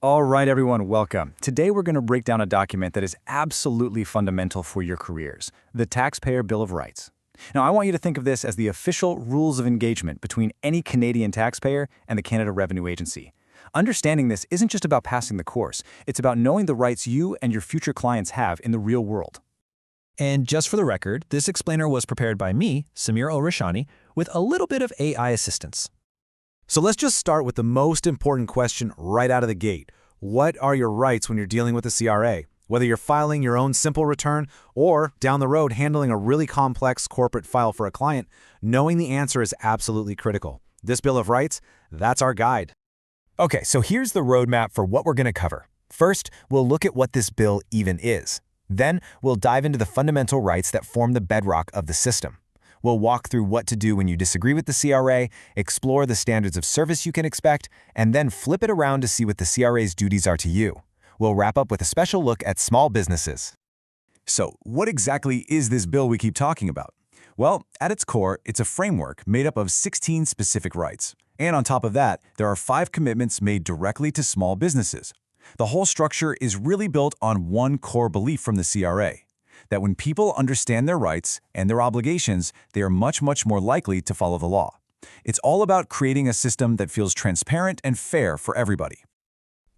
All right, everyone, welcome. Today we're going to break down a document that is absolutely fundamental for your careers, the Taxpayer Bill of Rights. Now, I want you to think of this as the official rules of engagement between any Canadian taxpayer and the Canada Revenue Agency. Understanding this isn't just about passing the course, it's about knowing the rights you and your future clients have in the real world. And just for the record, this explainer was prepared by me, Samir Al-Rashani, with a little bit of AI assistance. So let's just start with the most important question right out of the gate. What are your rights when you're dealing with a CRA? Whether you're filing your own simple return or, down the road, handling a really complex corporate file for a client, knowing the answer is absolutely critical. This Bill of Rights, that's our guide. Okay, so here's the roadmap for what we're going to cover. First, we'll look at what this bill even is. Then, we'll dive into the fundamental rights that form the bedrock of the system. We'll walk through what to do when you disagree with the CRA, explore the standards of service you can expect, and then flip it around to see what the CRA's duties are to you. We'll wrap up with a special look at small businesses. So, what exactly is this bill we keep talking about? Well, at its core, it's a framework made up of 16 specific rights. And on top of that, there are 5 commitments made directly to small businesses. The whole structure is really built on one core belief from the CRA, that when people understand their rights and their obligations, they are much more likely to follow the law. It's all about creating a system that feels transparent and fair for everybody.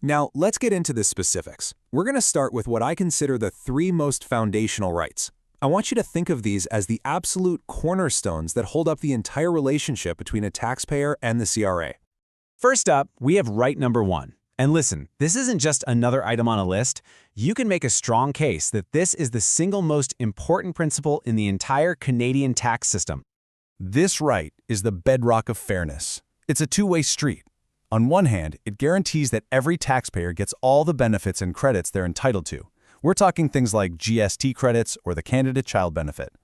Now, let's get into the specifics. We're going to start with what I consider the 3 most foundational rights. I want you to think of these as the absolute cornerstones that hold up the entire relationship between a taxpayer and the CRA. First up, we have right number 1. And listen, this isn't just another item on a list. You can make a strong case that this is the single most important principle in the entire Canadian tax system. This right is the bedrock of fairness. It's a two-way street. On one hand, it guarantees that every taxpayer gets all the benefits and credits they're entitled to. We're talking things like GST credits or the candidate child benefit.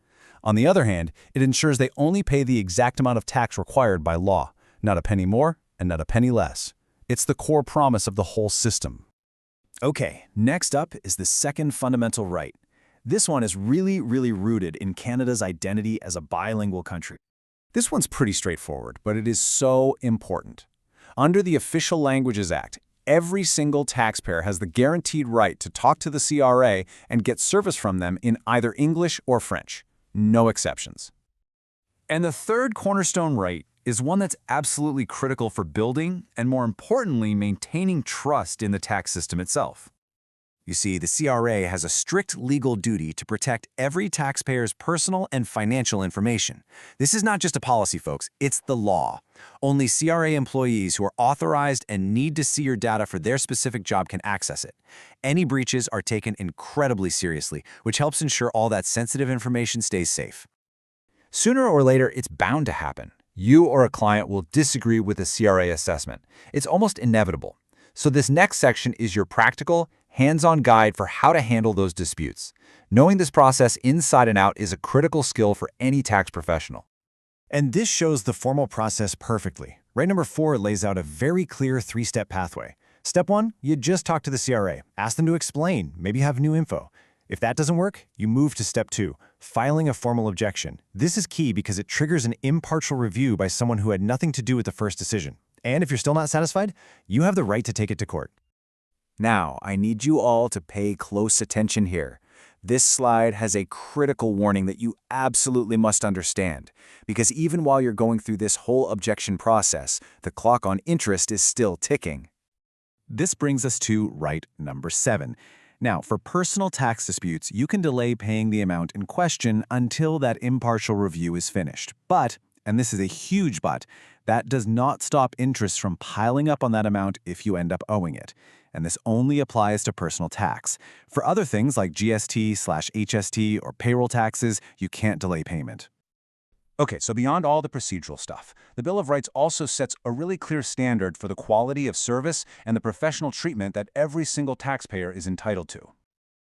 On the other hand, it ensures they only pay the exact amount of tax required by law, not a penny more and not a penny less. It's the core promise of the whole system. Okay, next up is the second fundamental right. This one is really rooted in Canada's identity as a bilingual country. This one's pretty straightforward, but it is so important. Under the Official Languages Act, every single taxpayer has the guaranteed right to talk to the CRA and get service from them in either English or French. No exceptions. And the third cornerstone right is one that's absolutely critical for building and, more importantly, maintaining trust in the tax system itself. You see, the CRA has a strict legal duty to protect every taxpayer's personal and financial information. This is not just a policy, folks, it's the law. Only CRA employees who are authorized and need to see your data for their specific job can access it. Any breaches are taken incredibly seriously, which helps ensure all that sensitive information stays safe. Sooner or later, it's bound to happen. You or a client will disagree with the CRA assessment. It's almost inevitable. So this next section is your practical, hands-on guide for how to handle those disputes. Knowing this process inside and out is a critical skill for any tax professional. And this shows the formal process perfectly. Right number 4 lays out a very clear 3-step pathway. Step 1, you just talk to the CRA. Ask them to explain, maybe have new info. If that doesn't work, you move to step 2, filing a formal objection. This is key because it triggers an impartial review by someone who had nothing to do with the first decision. And if you're still not satisfied, you have the right to take it to court. Now, I need you all to pay close attention here. This slide has a critical warning that you absolutely must understand, because even while you're going through this whole objection process, the clock on interest is still ticking. This brings us to right number 7. Now, for personal tax disputes, you can delay paying the amount in question until that impartial review is finished. But, and this is a huge but, that does not stop interest from piling up on that amount if you end up owing it. And this only applies to personal tax. For other things like GST/HST or payroll taxes, you can't delay payment. Okay, so beyond all the procedural stuff, the Bill of Rights also sets a really clear standard for the quality of service and the professional treatment that every single taxpayer is entitled to.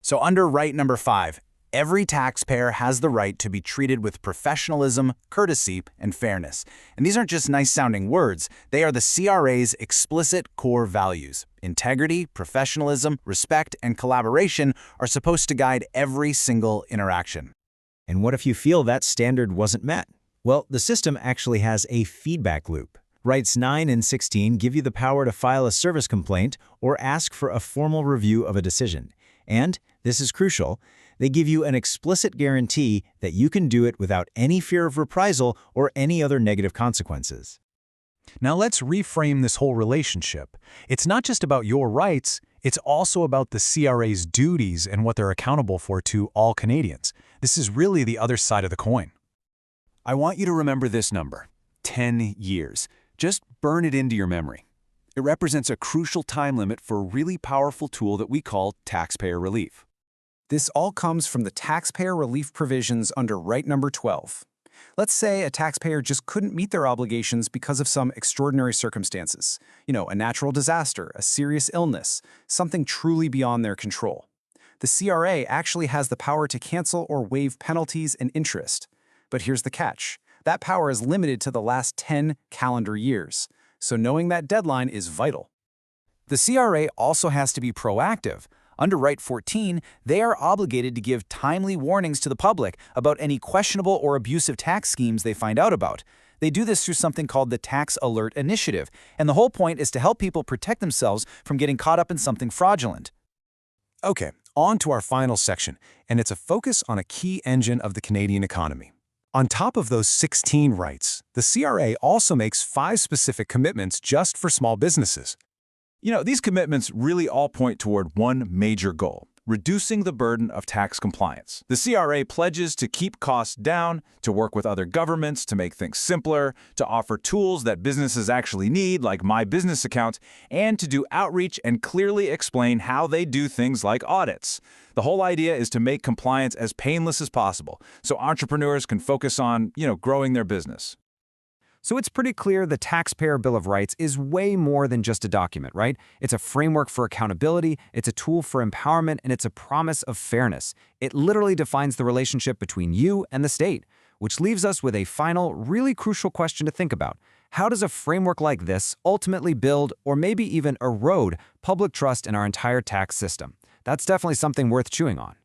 So under right number 5, every taxpayer has the right to be treated with professionalism, courtesy, and fairness. And these aren't just nice-sounding words, they are the CRA's explicit core values. Integrity, professionalism, respect, and collaboration are supposed to guide every single interaction. And what if you feel that standard wasn't met? Well, the system actually has a feedback loop. Rights 9 and 16 give you the power to file a service complaint or ask for a formal review of a decision. And, this is crucial, they give you an explicit guarantee that you can do it without any fear of reprisal or any other negative consequences. Now let's reframe this whole relationship. It's not just about your rights, it's also about the CRA's duties and what they're accountable for to all Canadians. This is really the other side of the coin. I want you to remember this number, 10 years. Just burn it into your memory. It represents a crucial time limit for a really powerful tool that we call taxpayer relief. This all comes from the taxpayer relief provisions under Right Number 12. Let's say a taxpayer just couldn't meet their obligations because of some extraordinary circumstances. A natural disaster, a serious illness, something truly beyond their control. The CRA actually has the power to cancel or waive penalties and interest. But here's the catch. That power is limited to the last 10 calendar years. So knowing that deadline is vital. The CRA also has to be proactive. Under Right 14, they are obligated to give timely warnings to the public about any questionable or abusive tax schemes they find out about. They do this through something called the Tax Alert Initiative, and the whole point is to help people protect themselves from getting caught up in something fraudulent. Okay, on to our final section, and it's a focus on a key engine of the Canadian economy. On top of those 16 rights, the CRA also makes 5 specific commitments just for small businesses. These commitments really all point toward one major goal: reducing the burden of tax compliance. The CRA pledges to keep costs down, to work with other governments to make things simpler, to offer tools that businesses actually need, like My Business Account, and to do outreach and clearly explain how they do things like audits. The whole idea is to make compliance as painless as possible, so entrepreneurs can focus on, growing their business. So it's pretty clear the Taxpayer Bill of Rights is way more than just a document, right? It's a framework for accountability, it's a tool for empowerment, and it's a promise of fairness. It literally defines the relationship between you and the state, which leaves us with a final, really crucial question to think about. How does a framework like this ultimately build, or maybe even erode, public trust in our entire tax system? That's definitely something worth chewing on.